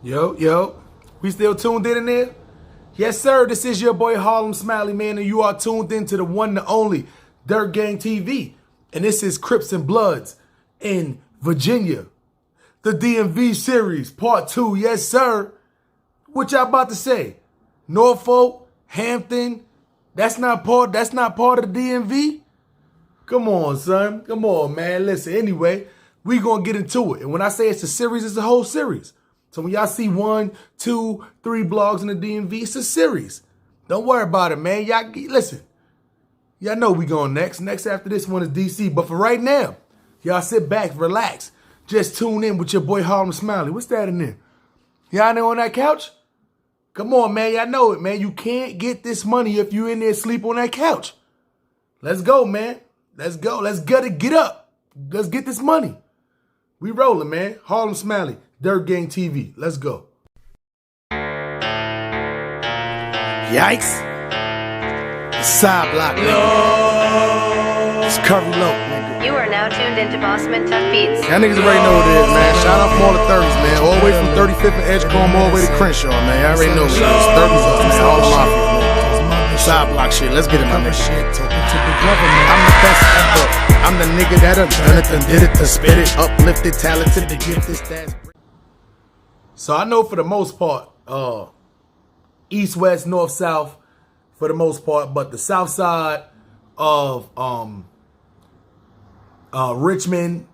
Yo, we still tuned in there? Yes, sir, this is your boy Harlem Smiley, man, and you are tuned in to the one, the only Dirt Gang TV. And this is Crips and Bloods in Virginia. The D.M.V series, part 2, yes, sir. What y'all about to say? Northfolk, Hampton, that's not part of the D.M.V? Come on, son. Come on, man. Listen, anyway, we gonna get into it. And when I say it's a series, it's a whole series. So when y'all see 1, 2, 3 blogs in the D.M.V, it's a series. Don't worry about it, man. Y'all listen. Y'all know we going next. Next after this one is D.C. But for right now, y'all sit back, relax. Just tune in with your boy Harlem Smiley. What's that in there? Y'all know on that couch? Come on, man. Y'all know it, man. You can't get this money if you in there sleep on that couch. Let's go, man. Let's go. Let's get up. Let's get this money. We rolling, man. Harlem Smiley, Dirt Gang TV. Let's go. Yikes. Side block, nigga. It's Curry Low, nigga. You are now tuned into Bossman Tough Beats. Y'all niggas already know what it is, man. Shout out from all the 30s, man. All the way from 35th and Edgecombe all the way to Crenshaw, man. Y'all already know what it is. 30s up, man. All the mafia, man. Side block shit. Let's get it, my nigga. I'm the best ever. I'm the nigga that done it, done did it, to spit it, uplifted, talented, to get this, that. So I know for the most part, east, west, north, south, for the most part, but the south side of Richmond,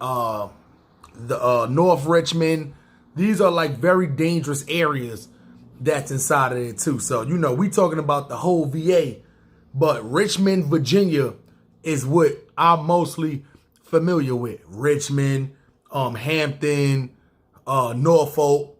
North Richmond, these are like very dangerous areas that's inside of it too. So, you know, we talking about the whole VA, but Richmond, Virginia is what I'm mostly familiar with. Richmond, Hampton, Northfolk,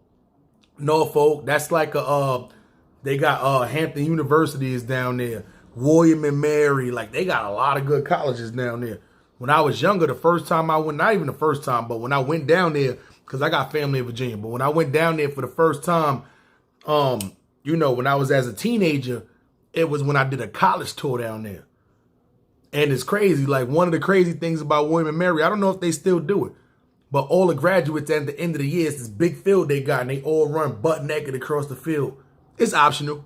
that's like they got Hampton University is down there. William and Mary, like they got a lot of good colleges down there. When I was younger, the first time I went, not even the first time, but when I went down there, because I got family in Virginia, but when I went down there for the first time, you know, when I was as a teenager, it was when I did a college tour down there. And it's crazy, like one of the crazy things about William and Mary, I don't know if they still do it, but all the graduates at the end of the year, it's this big field they got, and they all run butt naked across the field. It's optional.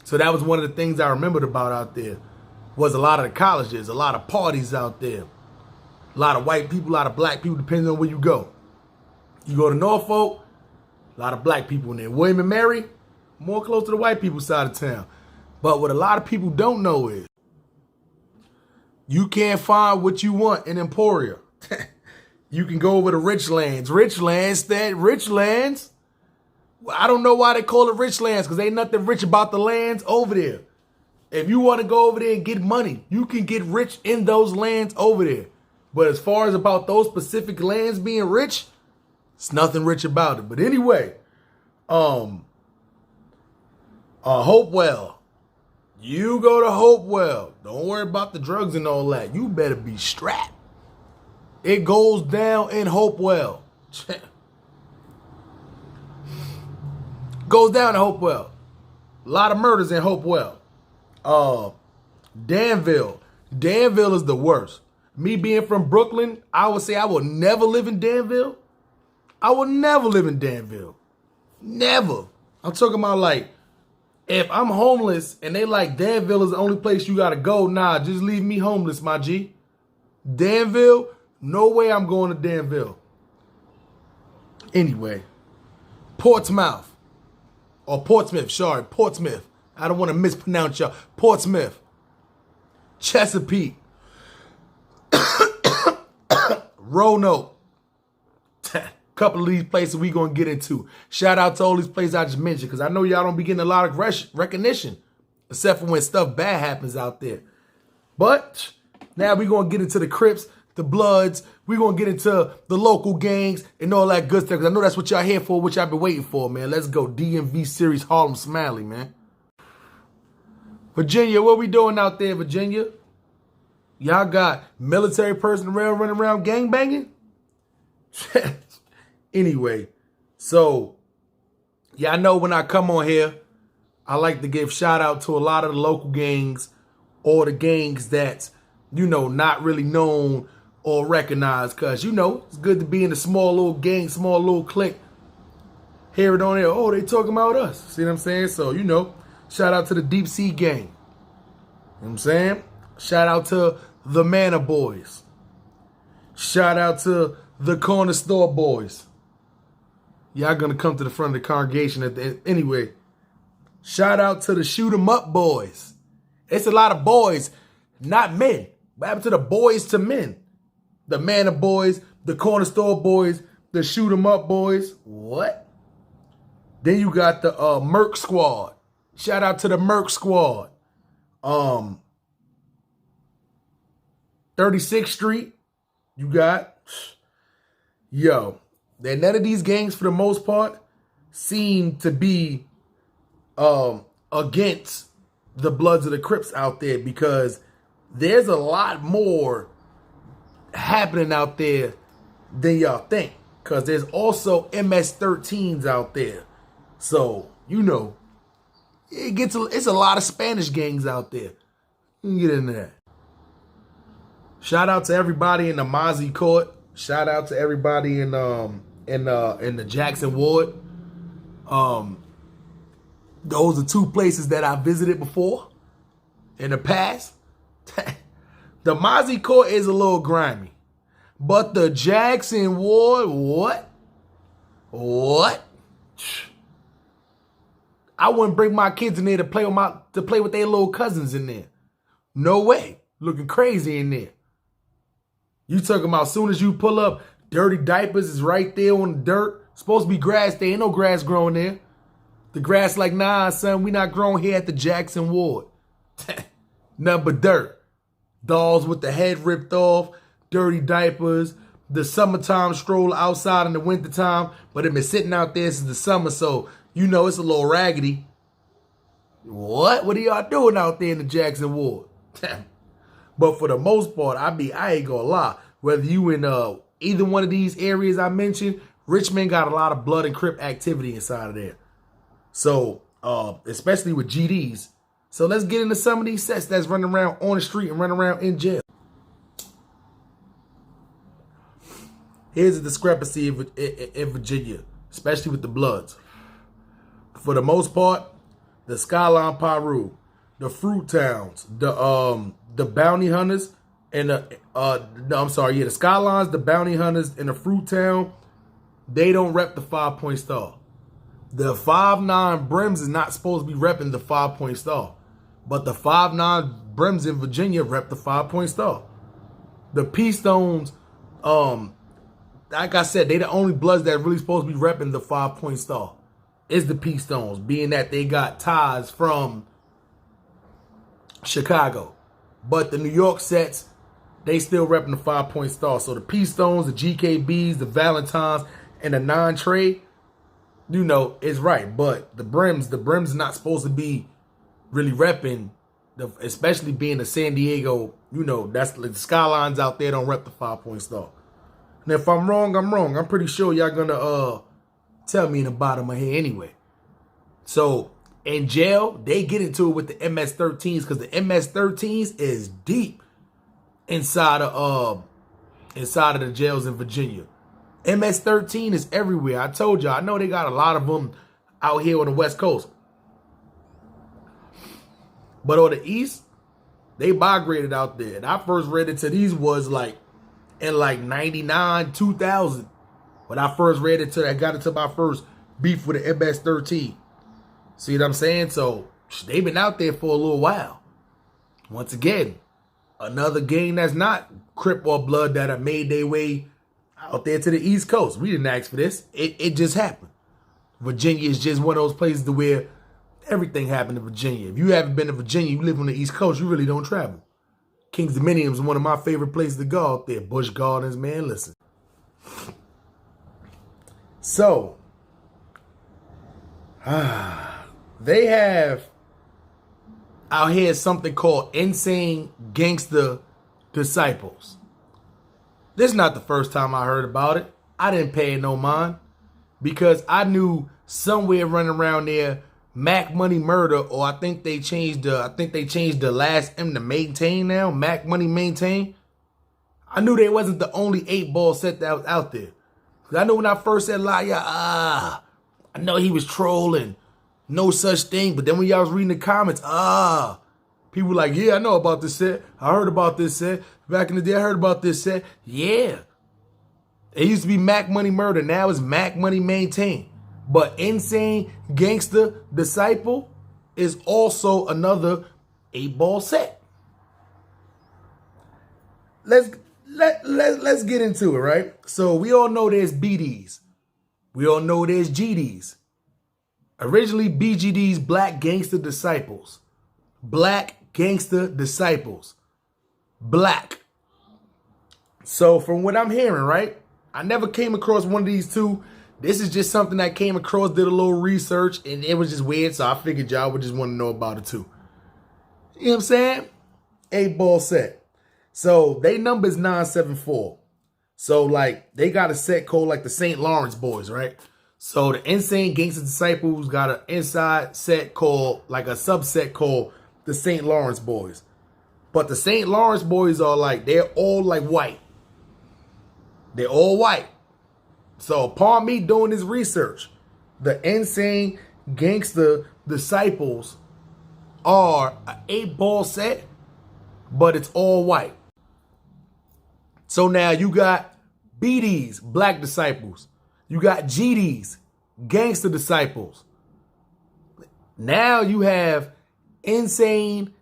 So that was one of the things I remembered about out there, was a lot of the colleges, a lot of parties out there, a lot of white people, a lot of black people, depending on where you go. You go to Northfolk, a lot of black people in there. William and Mary, more close to the white people side of town. But what a lot of people don't know is you can't find what you want in Emporia. You can go over to Richlands. Richlands. I don't know why they call it Richlands, because ain't nothing rich about the lands over there. If you want to go over there and get money, you can get rich in those lands over there. But as far as about those specific lands being rich, it's nothing rich about it. But anyway, Hopewell. You go to Hopewell. Don't worry about the drugs and all that. You better be strapped. It goes down in Hopewell. Goes down in Hopewell. A lot of murders in Hopewell. Danville. Danville is the worst. Me being from Brooklyn, I would say I will never live in Danville. I will never live in Danville. Never. I'm talking about like, if I'm homeless and they like Danville is the only place you gotta go, nah, just leave me homeless, my G. Danville, no way I'm going to Danville. Anyway, Portsmouth. Or Portsmouth, sorry, Portsmouth. I don't want to mispronounce y'all. Portsmouth. Chesapeake. Roanoke. Couple of these places we going to get into. Shout out to all these places I just mentioned, because I know y'all don't be getting a lot of recognition, except for when stuff bad happens out there. But now we going to get into the Crips, the Bloods. We going to get into the local gangs and all that good stuff, because I know that's what y'all here for, what y'all been waiting for, man. Let's go. D.M.V series, Harlem Smiley, man. Virginia, what we doing out there, Virginia? Y'all got military personnel running around gangbanging? Anyway, so y'all know when I come on here, I like to give shout out to a lot of the local gangs or the gangs that's, you know, not really known or recognized, because, you know, it's good to be in a small little gang, small little clique hear it on there. Oh, they talking about us. See what I'm saying? So, you know, shout out to the Deep Sea Gang. You know what I'm saying? Shout out to the Manor Boys. Shout out to the Corner Store Boys. Y'all gonna come to the front of the congregation at the end. Anyway, shout out to the Shoot 'em Up Boys. It's a lot of boys, not men. What happened to the boys to men? The Manor Boys, the Corner Store Boys, the Shoot 'em Up Boys. What? Then you got the Merc Squad. Shout out to the Merc Squad. 36th Street. You got, yo, that none of these gangs for the most part seem to be against the Bloods of the Crips out there, because there's a lot more happening out there than y'all think. Because there's also MS-13s out there. So, you know, it's a lot of Spanish gangs out there. You can get into that. Shout out to everybody in the Mozzie Court. Shout out to everybody in the Jackson Ward. Those are two places that I visited before in the past. The Mozzie Court is a little grimy, but the Jackson Ward, what? I wouldn't bring my kids in there to play with their little cousins in there. No way. Looking crazy in there. You talking about as soon as you pull up, dirty diapers is right there on the dirt. Supposed to be grass there. Ain't no grass growing there. The grass like, nah, son, we not growing here at the Jackson Ward. Nothing but dirt. Dolls with the head ripped off, dirty diapers, the summertime stroller outside in the wintertime, but it been sitting out there since the summer, so you know it's a little raggedy. What? What are y'all doing out there in the Jackson Ward? But for the most part, I ain't gonna lie. Whether you in either one of these areas I mentioned, Richmond got a lot of Blood and Crip activity inside of there. So, especially with GDs. So let's get into some of these sets that's running around on the street and running around in jail. Here's a discrepancy in Virginia, especially with the Bloods. For the most part, the Skyline Piru, the Fruit Towns, the Bounty Hunters, and the Skylines, the Bounty Hunters, and the Fruit Town, they don't rep the 5-point star. The 5'9" Brims is not supposed to be repping the 5-point star. But the 5'9" Brims in Virginia rep the 5-point star. The P-Stones, like I said, they the only Bloods that really supposed to be repping the 5-point star. Is the P-Stones, being that they got ties from Chicago. But the New York sets, they still repping the 5-point star. So the P-Stones, the GKBs, the Valentines, and the non-trade, you know, is right. But the Brims not supposed to be really repping, especially being the San Diego, you know, that's like the Skylines out there don't rep the 5-point star. And if I'm wrong, I'm wrong. I'm pretty sure y'all gonna tell me in the bottom of here anyway. So in jail, they get into it with the MS-13s because the MS-13s is deep inside of the jails in Virginia. MS-13 is everywhere. I told y'all, I know they got a lot of them out here on the West Coast. But on the East, they migrated out there. And I first read into these was like in like 99, 2000. When I first read into I got into my first beef with the MS-13. See what I'm saying? So they've been out there for a little while. Once again, another gang that's not Crip or Blood that have made their way out there to the East Coast. We didn't ask for this. It just happened. Virginia is just one of those places to where everything happened in Virginia. If you haven't been to Virginia, you live on the East Coast, you really don't travel. King's Dominion is one of my favorite places to go out there. Busch Gardens, man, listen. So, they have out here something called Insane Gangster Disciples. This is not the first time I heard about it. I didn't pay no mind because I knew somewhere running around there, Mac Money Murder, or I think they changed the last M to Maintain now, Mac Money Maintain. I knew they wasn't the only 8-ball set that was out there. Cause I know when I first said I know he was trolling. No such thing. But then when y'all was reading the comments, people like, yeah, I know about this set. I heard about this set. Back in the day, I heard about this set. Yeah. It used to be Mac Money Murder. Now it's Mac Money Maintain. But Insane Gangster Disciple is also another 8-ball set. Let's get into it, right? So we all know there's BDs. We all know there's GDs. Originally BGD's Black Gangster Disciples. Black Gangster Disciples. Black. So from what I'm hearing, right? I never came across one of these two. This is just something I came across, did a little research, and it was just weird, so I figured y'all would just want to know about it too. You know what I'm saying? 8-ball set. So they number is 974. So like they got a set called like the St. Lawrence Boys, right? So the Insane Gangster Disciples got an inside set called, like a subset called the St. Lawrence Boys. But the St. Lawrence Boys are like, they're all like white. They're all white. So upon me doing this research, the Insane Gangster Disciples are an 8-ball set, but it's all white. So now you got BDs, Black Disciples. You got GDs, Gangster Disciples. Now you have Insane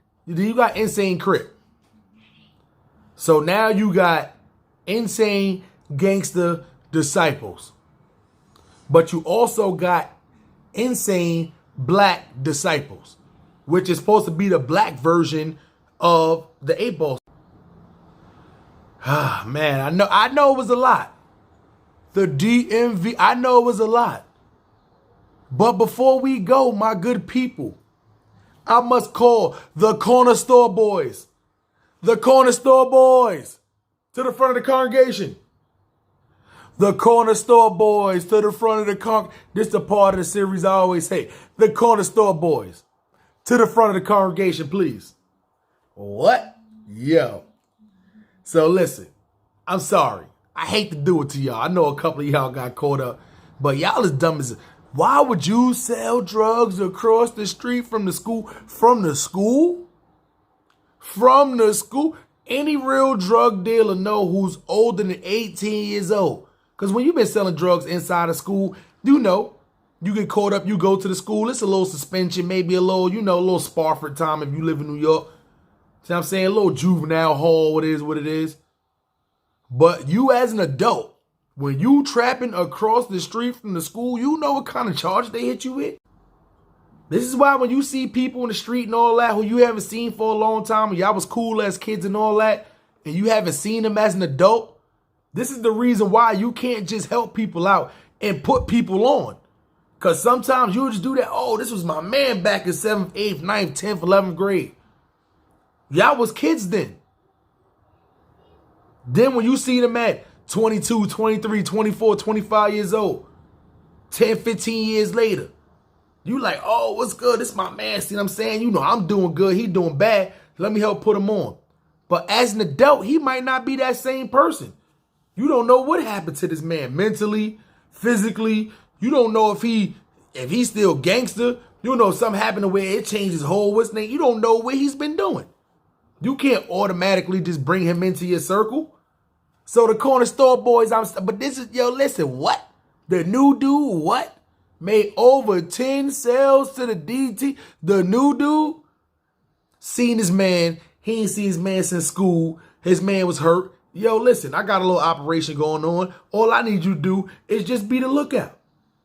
Crip. So now you got Insane Gangster Disciples. But you also got Insane Black Disciples, which is supposed to be the black version of the 8-ball. Man, I know it was a lot. The D.M.V, I know it was a lot. But before we go, my good people, I must call the Corner Store Boys. The Corner Store Boys to the front of the congregation. The Corner Store Boys to the front of the congregation. This is the part of the series I always say. The Corner Store Boys to the front of the congregation, please. What? Yo. So listen, I'm sorry. I hate to do it to y'all. I know a couple of y'all got caught up, but y'all is dumb as... Why would you sell drugs across the street from the school? From the school? From the school? Any real drug dealer know who's older than 18 years old. Because when you've been selling drugs inside of school, you know, you get caught up, you go to the school, it's a little suspension, maybe a little, you know, a little Sparford time if you live in New York. See what I'm saying? A little juvenile hall, what it is. But you as an adult, when you trapping across the street from the school, you know what kind of charge they hit you with. This is why when you see people in the street and all that who you haven't seen for a long time, and y'all was cool as kids and all that, and you haven't seen them as an adult, this is the reason why you can't just help people out and put people on. Because sometimes you'll just do that. Oh, this was my man back in 7th, 8th, 9th, 10th, 11th grade. Y'all was kids then. Then when you see them at 22, 23, 24, 25 years old, 10, 15 years later, you like, oh, what's good? This is my man. See what I'm saying? You know, I'm doing good. He doing bad. Let me help put him on. But as an adult, he might not be that same person. You don't know what happened to this man mentally, physically. You don't know if he's still gangster. You know if something happened to where it changed his whole what's name. You don't know what he's been doing. You can't automatically just bring him into your circle. So the Corner Store Boys, but this is, yo, listen, what? The new dude, what? Made over 10 sales to the DT. The new dude seen his man. He ain't seen his man since school. His man was hurt. Yo, listen, I got a little operation going on. All I need you to do is just be the lookout.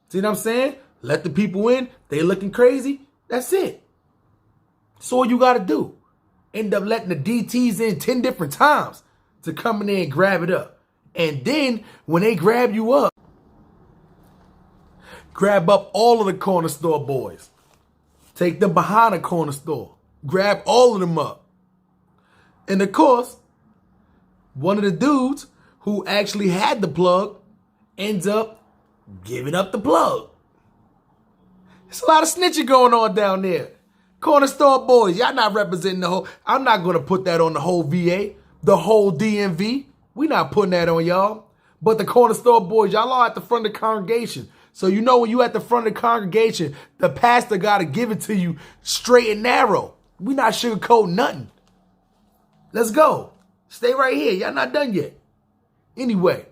See what I'm saying? Let the people in. They looking crazy. That's it. That's all you got to do. End up letting the DTs in 10 different times to come in there and grab it up. And then when they grab you up, grab up all of the Corner Store Boys. Take them behind the corner store. Grab all of them up. And of course, one of the dudes who actually had the plug ends up giving up the plug. There's a lot of snitching going on down there. Corner Store Boys, y'all not representing the whole... I'm not going to put that on the whole VA, the whole D.M.V. We not putting that on y'all. But the Corner Store Boys, y'all are at the front of the congregation. So you know when you at the front of the congregation, the pastor got to give it to you straight and narrow. We not sugarcoating nothing. Let's go. Stay right here. Y'all not done yet. Anyway,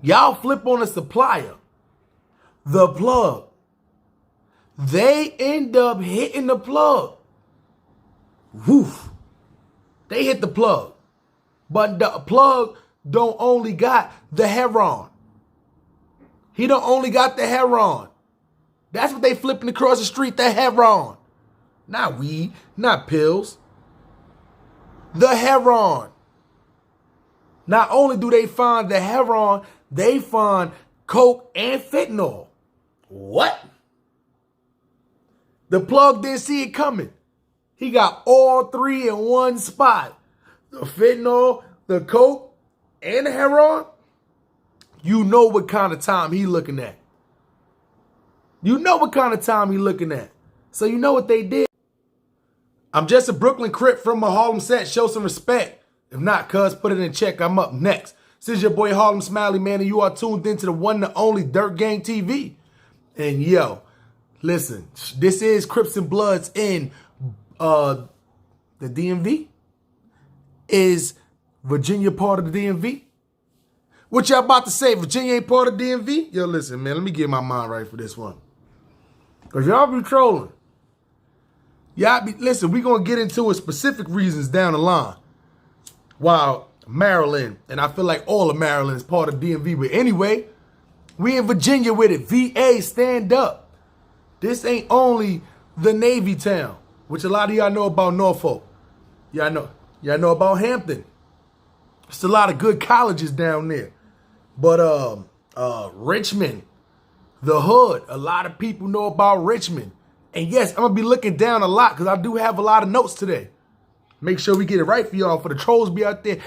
y'all flip on a supplier, the plug. They end up hitting the plug. Woof. They hit the plug. But the plug don't only got the heroin. He don't only got the heroin. That's what they flipping across the street, the heroin. Not weed, not pills. The heroin. Not only do they find the heroin, they find coke and fentanyl. What? The plug didn't see it coming. He got all three in one spot. The fentanyl, the coke, and the heroin. You know what kind of time he looking at. You know what kind of time he looking at. So you know what they did. I'm just a Brooklyn Crip from a Harlem set. Show some respect. If not, cuz, put it in check. I'm up next. This is your boy Harlem Smiley, man, and you are tuned into the one and only Dirt Gang TV. And yo, listen, this is Crips and Bloods in the D.M.V. Is Virginia part of the D.M.V.? What y'all about to say? Virginia ain't part of the D.M.V.? Yo, listen, man, let me get my mind right for this one. Because y'all be trolling. Listen, we going to get into specific reasons down the line. While Maryland, and I feel like all of Maryland is part of DMV. But anyway, we in Virginia with it. VA, stand up. This ain't only the Navy town, which a lot of y'all know about Northfolk. Y'all know about Hampton. There's a lot of good colleges down there. But Richmond, the hood, a lot of people know about Richmond. And yes, I'm going to be looking down a lot because I do have a lot of notes today. Make sure we get it right for y'all. For the trolls be out there,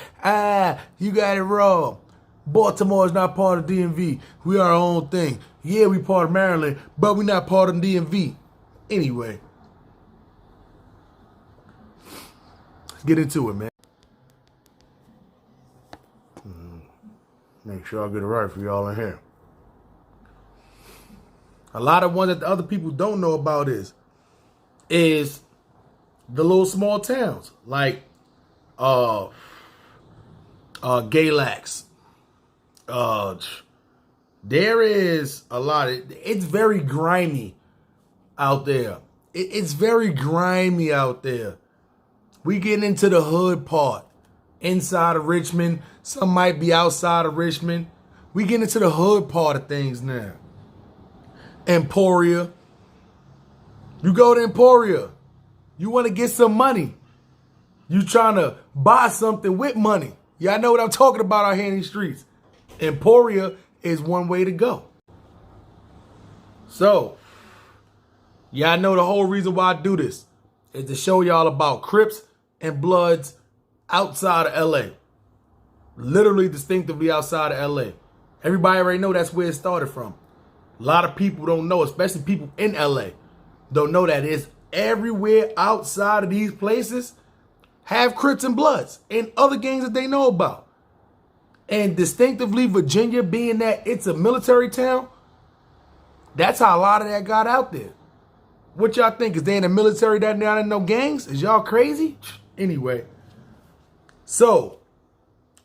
you got it wrong. Baltimore is not part of DMV. We are our own thing. Yeah, we part of Maryland, but we not part of DMV. Anyway, let's get into it, man. Make sure I get it right for y'all in here. A lot of ones that the other people don't know about is the little small towns like Galax. There is a lot of, it's very grimy out there. It's very grimy out there. We getting into the hood part. Inside of Richmond. Some might be outside of Richmond. We getting into the hood part of things now. Emporia. You go to Emporia. You want to get some money. You trying to buy something with money. Y'all know what I'm talking about out here in these streets. Emporia is one way to go. So, y'all know the whole reason why I do this is to show y'all about Crips and Bloods outside of L.A. Literally distinctively outside of L.A. Everybody already know that's where it started from. A lot of people don't know, especially people in L.A. don't know that it's everywhere outside of these places have Crips and Bloods and other gangs that they know about. And distinctively Virginia being that it's a military town, that's how a lot of that got out there. What y'all think? Is they in the military that now no gangs? Is y'all crazy? Anyway. So,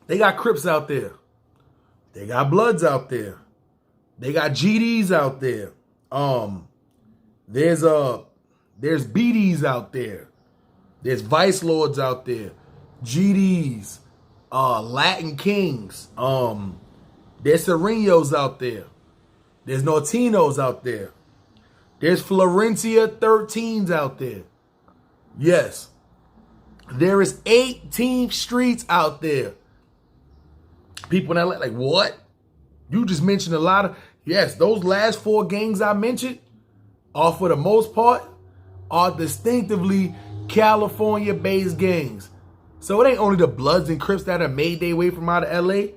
they got Crips out there. They got Bloods out there. They got GDs out there. There's BDs out there. There's Vice Lords out there. GDs. Latin Kings. There's Serenos out there. There's Nortinos out there. There's Florencia 13s out there. Yes. There is 18 streets out there. People that like, what? You just mentioned a lot of, yes, those last 4 gangs I mentioned are for the most part are distinctively California-based gangs. So it ain't only the Bloods and Crips that have made their way from out of LA.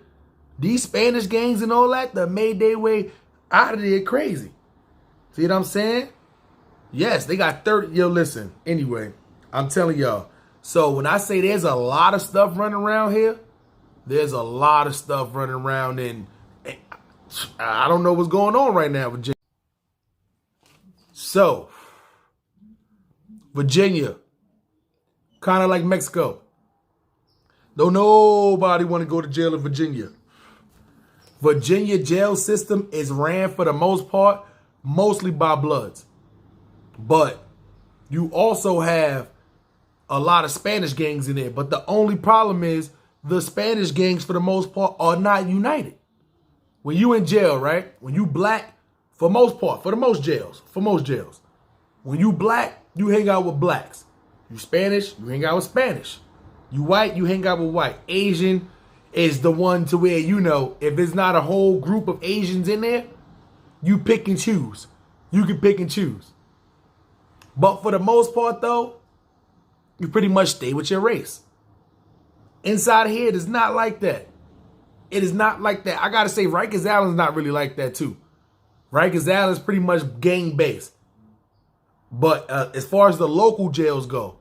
These Spanish gangs and all that made their way out of there crazy. See what I'm saying? Yes, they got 30. Yo, listen. Anyway, I'm telling y'all. So when I say there's a lot of stuff running around here, there's a lot of stuff running around. And I don't know what's going on right now, Virginia. So, Virginia, kind of like Mexico. Don't nobody want to go to jail in Virginia. Virginia jail system is ran for the most part, mostly by Bloods. But you also have a lot of Spanish gangs in there. But the only problem is the Spanish gangs, for the most part, are not united. When you in jail, right? When you black, for most part, for most jails, when you black, you hang out with blacks. You Spanish, you hang out with Spanish. You white, you hang out with white. Asian is the one to where, you know, if it's not a whole group of Asians in there, you pick and choose. You can pick and choose. But for the most part, though, you pretty much stay with your race. Inside here, it is not like that. It is not like that. I got to say, Rikers Island's not really like that, too. Rikers Island's pretty much gang-based. But as far as the local jails go,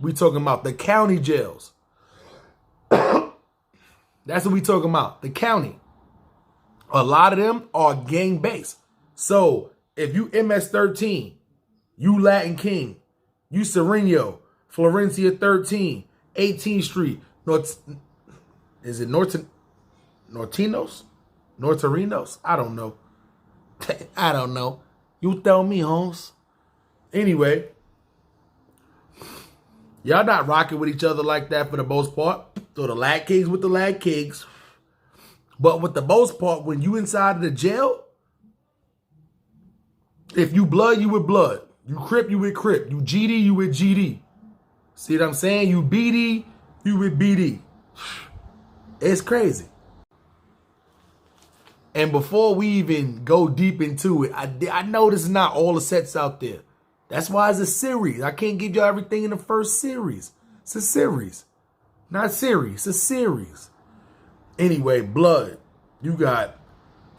we talking about the county jails. That's what we talking about, the county. A lot of them are gang-based. So if you MS-13, you Latin King, you Sereno, Florencia 13, 18th Street, is it Nortinos? Norterinos? I don't know. I don't know. You tell me, Holmes. Anyway, y'all not rocking with each other like that for the most part. So the Lad Kings with the Lad Kings. But with the most part, when you inside of the jail, if you blood, you with blood. You Crip, you with Crip. You GD, you with GD. See what I'm saying? You BD, you with BD. It's crazy. And before we even go deep into it, I know this is not all the sets out there. That's why it's a series. I can't give y'all everything in the first series. It's a series. Not series, it's a series. Anyway, Blood. You got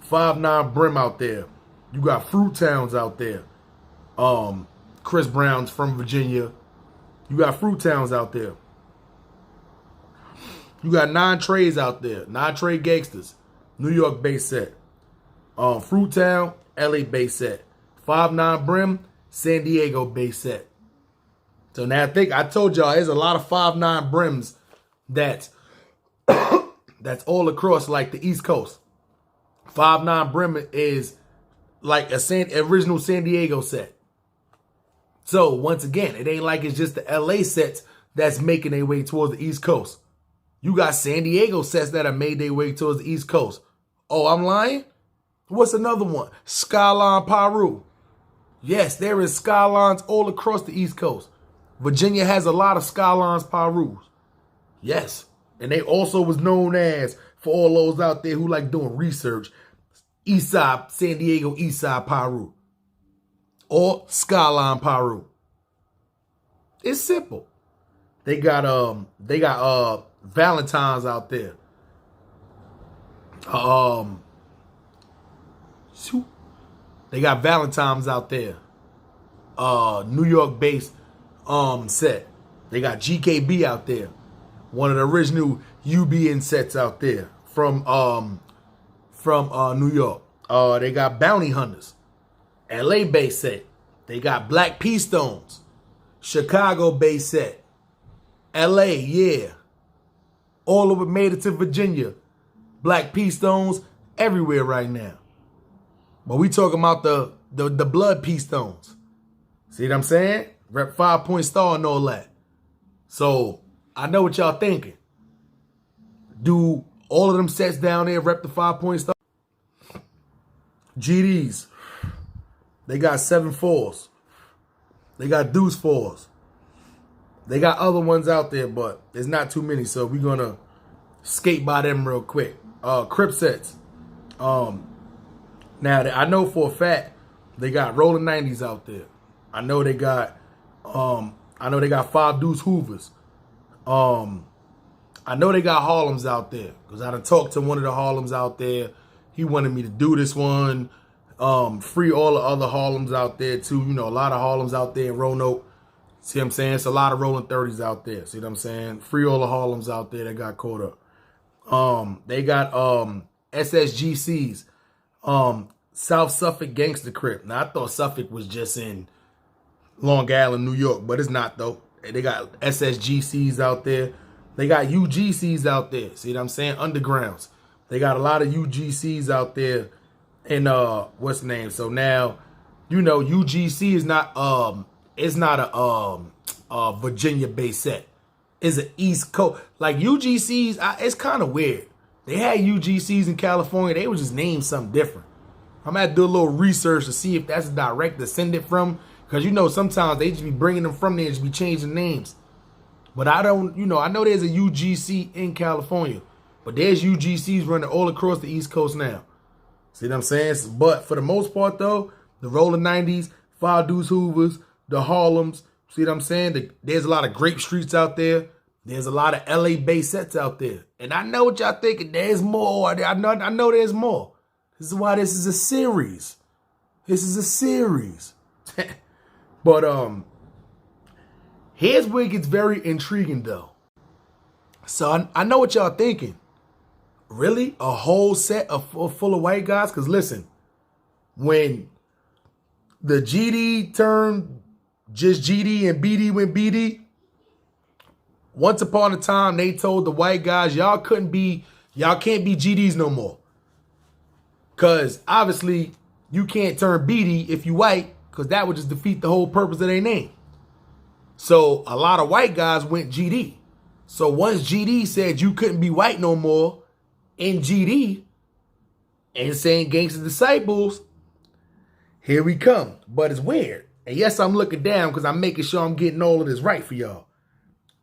5'9" Brim out there. You got Fruit Towns out there. Chris Brown's from Virginia. You got Fruit Towns out there. You got 9 Trays out there. 9 Tray Gangsters. New York base set. Fruit Town, LA base set. 5'9" Brim, San Diego base set. So now I told y'all there's a lot of 5'9" Brims that's all across like the East Coast. 5'9" Brim is like original San Diego set. So once again, it ain't like it's just the LA sets that's making their way towards the East Coast. You got San Diego sets that have made their way towards the East Coast. Oh, I'm lying? What's another one? Skyline Piru. Yes, there is skylines all across the East Coast. Virginia has a lot of skylines Pirus. Yes. And they also was known as, for all those out there who like doing research, Eastside, San Diego Eastside Piru. Or Skyline Piru. It's simple. They got Valentine's out there. They got Valentine's out there. New York based set. They got GKB out there. One of the original UBN sets out there from New York. They got Bounty Hunters. LA based set. They got Black P Stones. Chicago based set. LA, yeah. All of it made it to Virginia. Black P Stones everywhere right now. But we talking about the Blood P Stones. See what I'm saying? Rep 5 Point Star and all that. So I know what y'all thinking. Do all of them sets down there rep the 5 Point Star? GDs. They got 7-4s. They got Deuce 4s. They got other ones out there, but there's not too many, so we're gonna skate by them real quick. Crip sets. Now I know for a fact they got Rolling 90s out there. I know they got 5 Deuce Hoovers. I know they got Harlems out there because I done talked to one of the Harlems out there. He wanted me to do this one. Free all the other Harlems out there too. You know, a lot of Harlems out there in Roanoke. See what I'm saying? It's a lot of Rolling 30s out there. See what I'm saying? Free all the Harlems out there that got caught up. They got SSGCs. South Suffolk Gangster Crip. Now, I thought Suffolk was just in Long Island, New York, but it's not, though. They got SSGCs out there. They got UGCs out there. See what I'm saying? Undergrounds. They got a lot of UGCs out there. And what's the name? So now, you know, UGC is not it's not a Virginia-based set. It's an East Coast. Like UGCs, it's kind of weird. They had UGCs in California. They would just name something different. I'm going to have to do a little research to see if that's a direct descendant from. Because, you know, sometimes they just be bringing them from there and just be changing names. But I don't, you know, I know there's a UGC in California. But there's UGCs running all across the East Coast now. See what I'm saying? But for the most part, though, the Rolling 90s, Five Deuce Hoovers, the Harlems, see what I'm saying? There's a lot of grape streets out there. There's a lot of LA-based sets out there. And I know what y'all thinking. There's more. I know there's more. This is why this is a series. This is a series. But here's where it gets very intriguing, though. So I know what y'all thinking. Really? A whole set full of white guys? Because listen, when the GD turned just GD and BD went BD, once upon a time they told the white guys, y'all can't be GDs no more. Because obviously you can't turn BD if you white, because that would just defeat the whole purpose of their name. So a lot of white guys went GD. So once GD said you couldn't be white no more in GD, Insane Gangster Disciples, here we come. But it's weird. And yes, I'm looking down because I'm making sure I'm getting all of this right for y'all.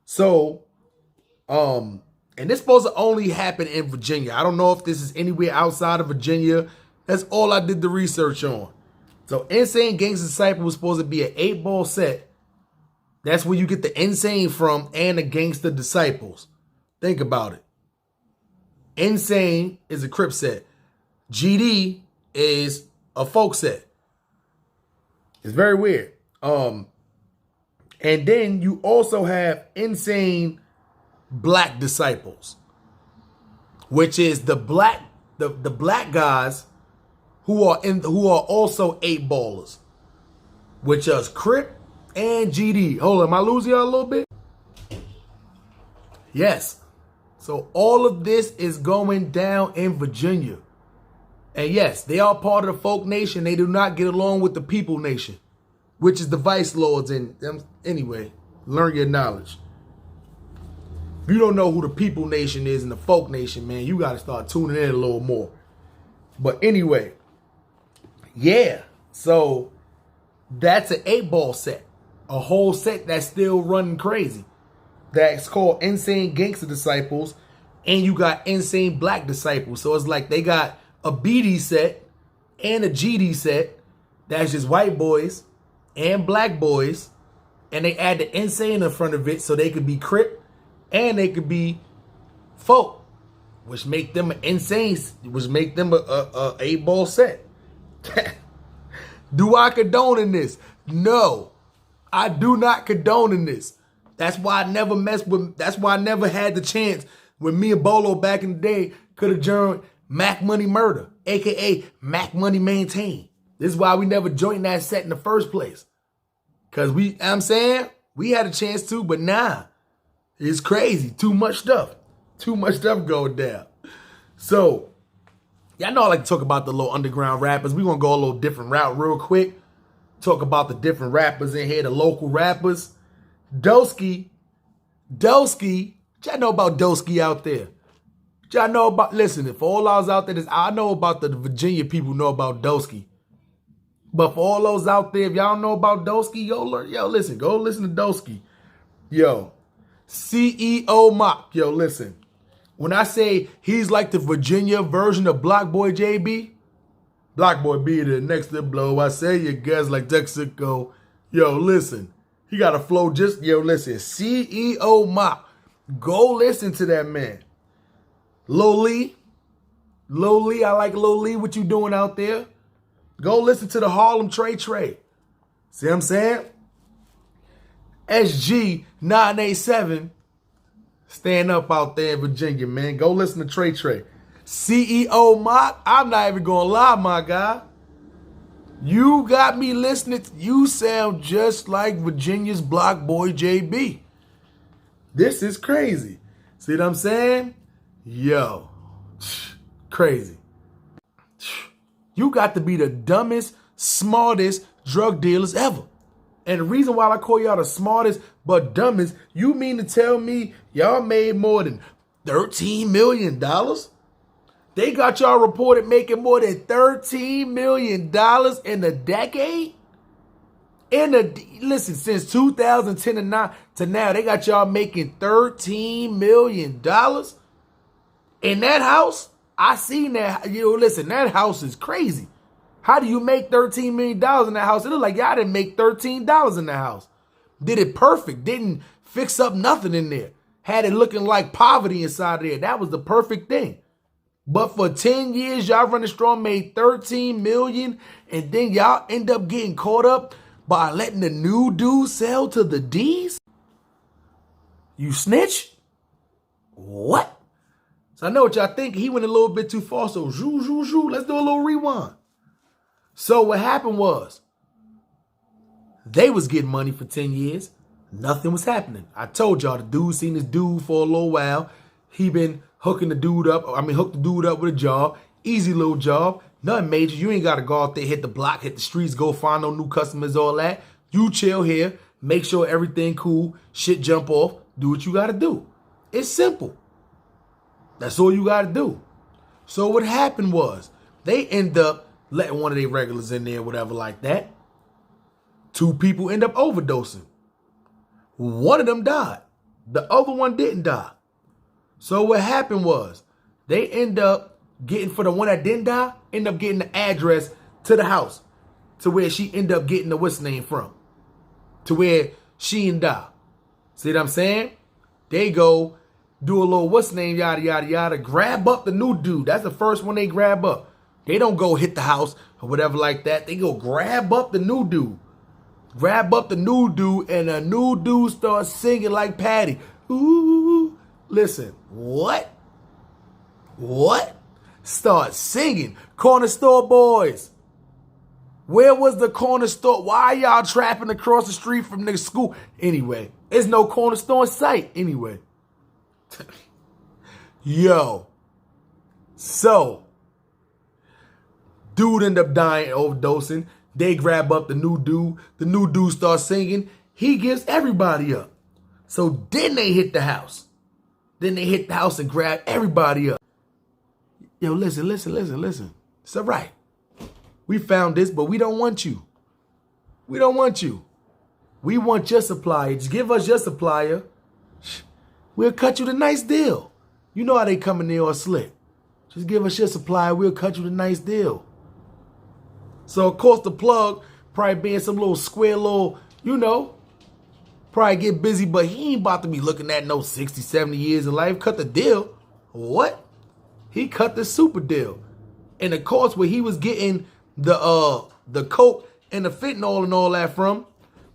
So, and this supposed to only happen in Virginia. I don't know if this is anywhere outside of Virginia. That's all I did the research on. So Insane Gangster Disciple was supposed to be an 8-ball set. That's where you get the Insane from and the Gangster Disciples. Think about it. Insane is a Crip set. GD is a folk set. It's very weird. And then you also have Insane Black Disciples, which is the black guys who are also 8-ballers, which is Crip and GD. Hold on, am I losing y'all a little bit? Yes. So all of this is going down in Virginia. And yes, they are part of the folk nation. They do not get along with the people nation, which is the vice lords. And anyway, learn your knowledge. If you don't know who the people nation is and the folk nation, man, you got to start tuning in a little more. But anyway, yeah. So that's an 8-ball set. A whole set that's still running crazy. That's called Insane Gangster Disciples. And you got Insane Black Disciples. So it's like they got a BD set and a GD set. That's just white boys and black boys. And they add the Insane in front of it so they could be Crip and they could be folk, which make them an Insane, which make them a 8-ball set. Do I condone in this? No, I do not condone in this. That's why I never messed with, that's why I never had the chance when me and Bolo back in the day could have joined Mac Money Murder, a.k.a. Mac Money Maintain. This is why we never joined that set in the first place. Because I'm saying, we had a chance to, but nah, it's crazy. Too much stuff. Too much stuff going down. So, y'all know I like to talk about the little underground rappers. We're going to go a little different route real quick. Talk about the different rappers in here, the local rappers. Doski. What y'all know about Doski out there? What y'all know about, listen, for all those out there, I know about the Virginia people know about Doski. But for all those out there, if y'all know about Doski, listen, go listen to Doski. Yo, CEO Mock, listen. When I say he's like the Virginia version of Block Boy JB, Block Boy be the next to blow. I say you guys like Texaco. Listen. He got a flow just, listen. CEO Mock. Go listen to that man. Lil Lee, I like Lil Lee, what you doing out there? Go listen to the Harlem Trey. See what I'm saying? SG 987. Stand up out there in Virginia, man. Go listen to Trey. CEO Mock, I'm not even gonna lie, my guy. You got me listening. You sound just like Virginia's block boy JB. This is crazy. See what I'm saying? Yo, crazy. You got to be the dumbest, smartest drug dealers ever. And the reason why I call y'all the smartest but dumbest, you mean to tell me y'all made more than $13 million? They got y'all reported making more than $13 million in a decade? Listen, since 2010 to now, they got y'all making $13 million in that house. I seen that. Listen, that house is crazy. How do you make $13 million in that house? It looked like y'all didn't make $13 in that house. Did it perfect. Didn't fix up nothing in there. Had it looking like poverty inside there. That was the perfect thing. But for 10 years, y'all running strong, made $13 million, and then y'all end up getting caught up by letting the new dude sell to the D's? You snitch? What? So I know what y'all think. He went a little bit too far, so let's do a little rewind. So what happened was, they was getting money for 10 years. Nothing was happening. I told y'all the dude seen this dude for a little while. He been hooked the dude up with a job. Easy little job. Nothing major. You ain't got to go out there, hit the block, hit the streets, go find no new customers, all that. You chill here. Make sure everything cool. Shit jump off. Do what you got to do. It's simple. That's all you got to do. So what happened was, they end up letting one of their regulars in there, whatever like that. 2 people end up overdosing. One of them died. The other one didn't die. So what happened was, they end up getting, for the one that didn't die, end up getting the address to the house, to where she end up getting the what's name from, to where she didn't die. See what I'm saying? They go do a little what's name, yada, yada, yada, grab up the new dude. That's the first one they grab up. They don't go hit the house or whatever like that. They go grab up the new dude. Grab up the new dude, and the new dude starts singing like Patty. Ooh, listen, what? What? Start singing. Corner store boys. Where was the corner store? Why y'all trapping across the street from the school? Anyway, there's no corner store in sight. Anyway. Yo. So, dude end up dying, overdosing. They grab up the new dude. The new dude starts singing. He gives everybody up. So then they hit the house. Then they hit the house and grab everybody up. Yo, listen. It's all right. We found this, but we don't want you. We don't want you. We want your supplier. Just give us your supplier. We'll cut you the nice deal. You know how they come in there all slick. Just give us your supplier. We'll cut you the nice deal. So, of course, the plug probably being some little square little, probably get busy, but he ain't about to be looking at no 60, 70 years of life. Cut the deal. What? He cut the super deal. And, of course, where he was getting the coke and the fentanyl and all that from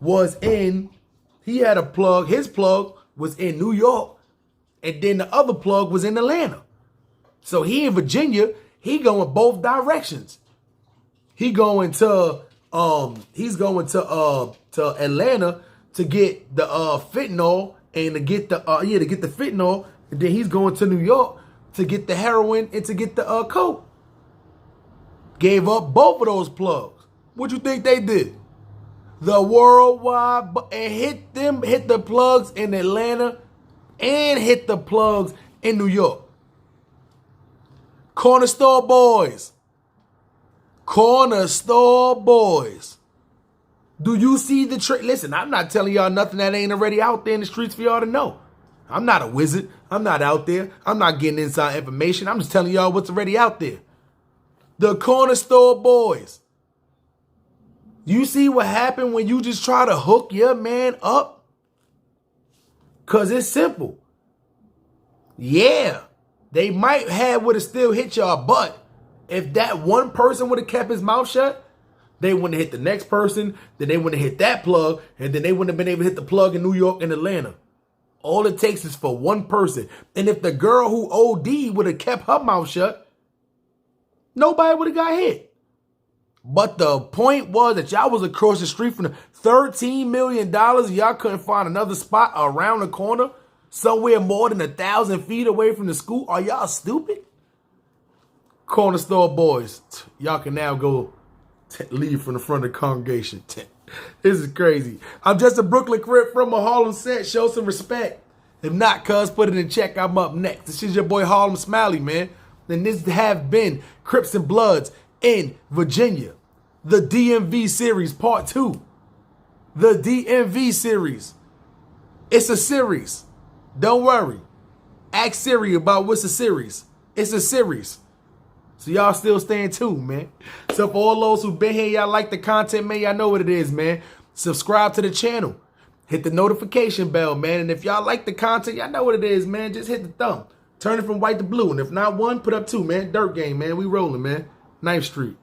was he had a plug. His plug was in New York, and then the other plug was in Atlanta. So he in Virginia, he going both directions. He's going to Atlanta to get the fentanyl and to get the fentanyl, and then he's going to New York to get the heroin and to get the coke. Gave up both of those plugs. What you think they did? The worldwide, and hit the plugs in Atlanta and hit the plugs in New York. Corner store boys. Corner store boys. Do you see the trick? Listen, I'm not telling y'all nothing that ain't already out there in the streets for y'all to know. I'm not a wizard. I'm not out there. I'm not getting inside information. I'm just telling y'all what's already out there. The corner store boys. You see what happened when you just try to hook your man up? Because it's simple. Yeah, they might would have still hit y'all, but if that one person would have kept his mouth shut, they wouldn't have hit the next person, then they wouldn't have hit that plug, and then they wouldn't have been able to hit the plug in New York and Atlanta. All it takes is for one person. And if the girl who OD'd would have kept her mouth shut, nobody would have got hit. But the point was that y'all was across the street from the $13 million. Y'all couldn't find another spot around the corner, somewhere more than 1,000 feet away from the school. Are y'all stupid? Corner store boys, y'all can now go leave from the front of the congregation. This is crazy. I'm just a Brooklyn Crip from a Harlem set. Show some respect. If not, cuz, put it in check. I'm up next. This is your boy Harlem Smiley, man. And this have been Crips and Bloods in Virginia. The D.M.V. series, part 2. The D.M.V. series. It's a series. Don't worry. Ask Siri about what's a series. It's a series. So y'all still staying tuned, man. So for all those who've been here, y'all like the content, man, y'all know what it is, man. Subscribe to the channel. Hit the notification bell, man. And if y'all like the content, y'all know what it is, man. Just hit the thumb. Turn it from white to blue. And if not one, put up two, man. Dirt game, man. We rolling, man. 9th Street.